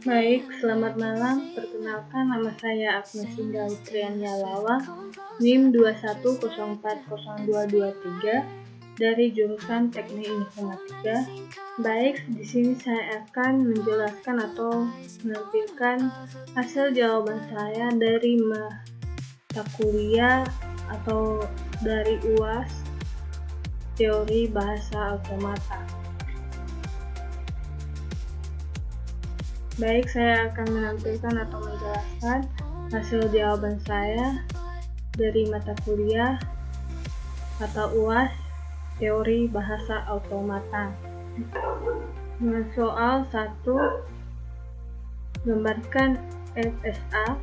Baik, selamat malam. Perkenalkan, nama saya Agnes Indah Fitriania Lawa, NIM 210404223 dari jurusan Teknik Informatika. Baik, di sini saya akan menjelaskan atau menampilkan hasil jawaban saya dari mata kuliah atau dari UAS Teori Bahasa Otomata. Baik, saya akan menampilkan atau menjelaskan hasil jawaban saya dari mata kuliah atau UAS Teori Bahasa Otomata. Dengan soal 1, gambarkan FSA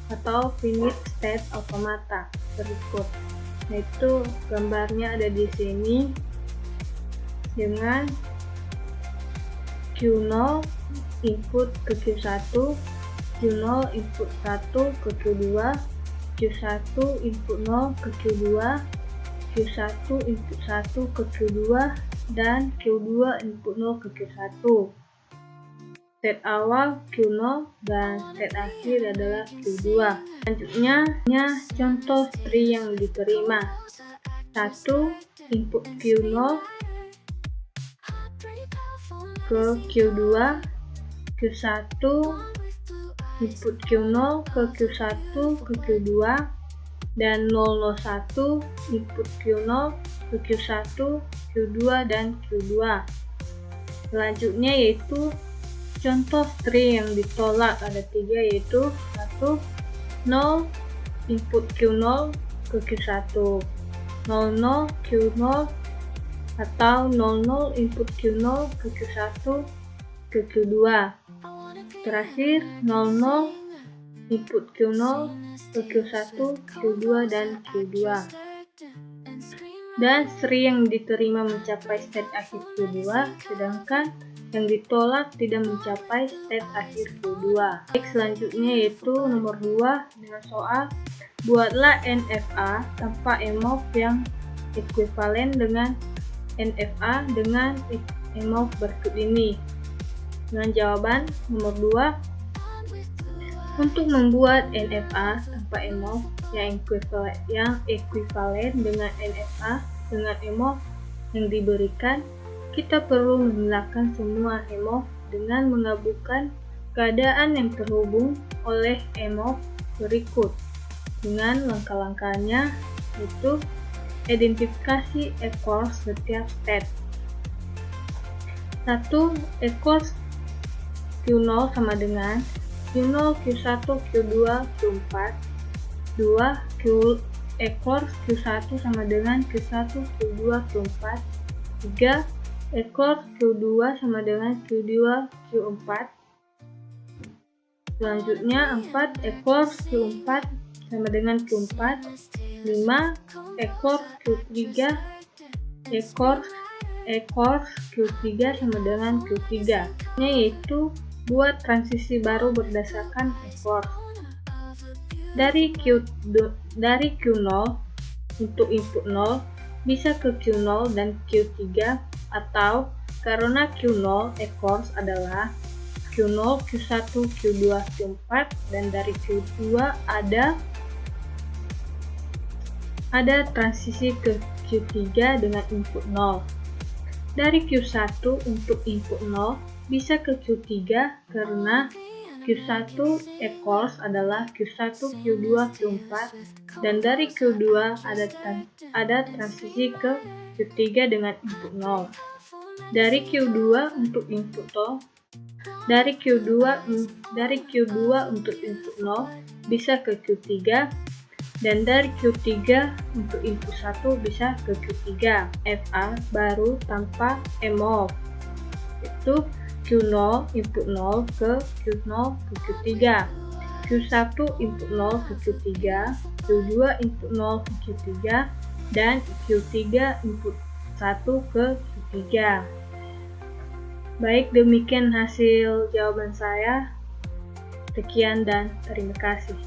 atau Finite State Automata berikut. Yaitu gambarnya ada di sini dengan Q0 input ke Q1, Q0 input 1 ke Q2, Q1 input 0 ke Q2, Q1 input 1 ke Q2, dan Q2 input 0 ke Q1. State awal Q0 dan state akhir adalah Q2. Selanjutnya, contoh string yang diterima. 1. Input Q0 ke Q2, Q1 input Q0 ke Q1 ke Q2, dan 001 input Q0 ke Q1, Q2, dan Q2. Selanjutnya yaitu contoh string yang ditolak, ada 3, yaitu 1. 0 input Q0 ke Q1, 00 Q0 atau 00 input Q0 ke Q1 ke Q2. Terakhir 00 input Q0 ke Q1, Q2, dan Q2. Dan string yang diterima mencapai state akhir Q2, sedangkan yang ditolak tidak mencapai state akhir Q2. Baik, selanjutnya yaitu nomor 2 dengan soal buatlah NFA tanpa EMOV yang ekuivalen dengan NFA dengan EMOV berikut ini. Dengan jawaban nomor 2, untuk membuat NFA tanpa EMOV yang ekuivalen dengan NFA dengan EMOV yang diberikan, kita perlu menghilangkan semua EMOV dengan menggabungkan keadaan yang terhubung oleh EMOV berikut. Dengan langkah-langkahnya, yaitu identifikasi ekor setiap state. 1. Ekor Q0 sama dengan Q0, Q1, Q2, Q4. 2. Ekor Q1 sama dengan Q1, Q2, Q4. 3. Ekor Q2 sama dengan Q2, Q4. Selanjutnya 4. Ekor Q4 sama dengan Q4. 5. Ekor Q3 ekor Q3 sama dengan Q3, yaitu buat transisi baru berdasarkan ekor. Dari Q0 untuk input 0 bisa ke Q0 dan Q3, atau karena Q0 ekors adalah Q0, Q1, Q2, Q4, dan dari Q2 ada transisi ke Q3 dengan input 0. Dari Q1 untuk input 0 bisa ke Q3 karena Q1 ekors adalah Q1, Q2, Q4, dan dari Q2 ada transisi ke Q3 dengan input 0. Dari Q2 untuk input 0 dari Q2 untuk input 0 bisa ke Q3, dan dari Q3 untuk input 1 bisa ke Q3. FA baru tanpa EMOV, itu Q0 input 0 ke Q0 ke Q3, Q1 input 0 ke Q3, Q2 input 0 ke Q3, dan Q3 input 1 ke Q3. Baik, demikian hasil jawaban saya. Sekian dan terima kasih.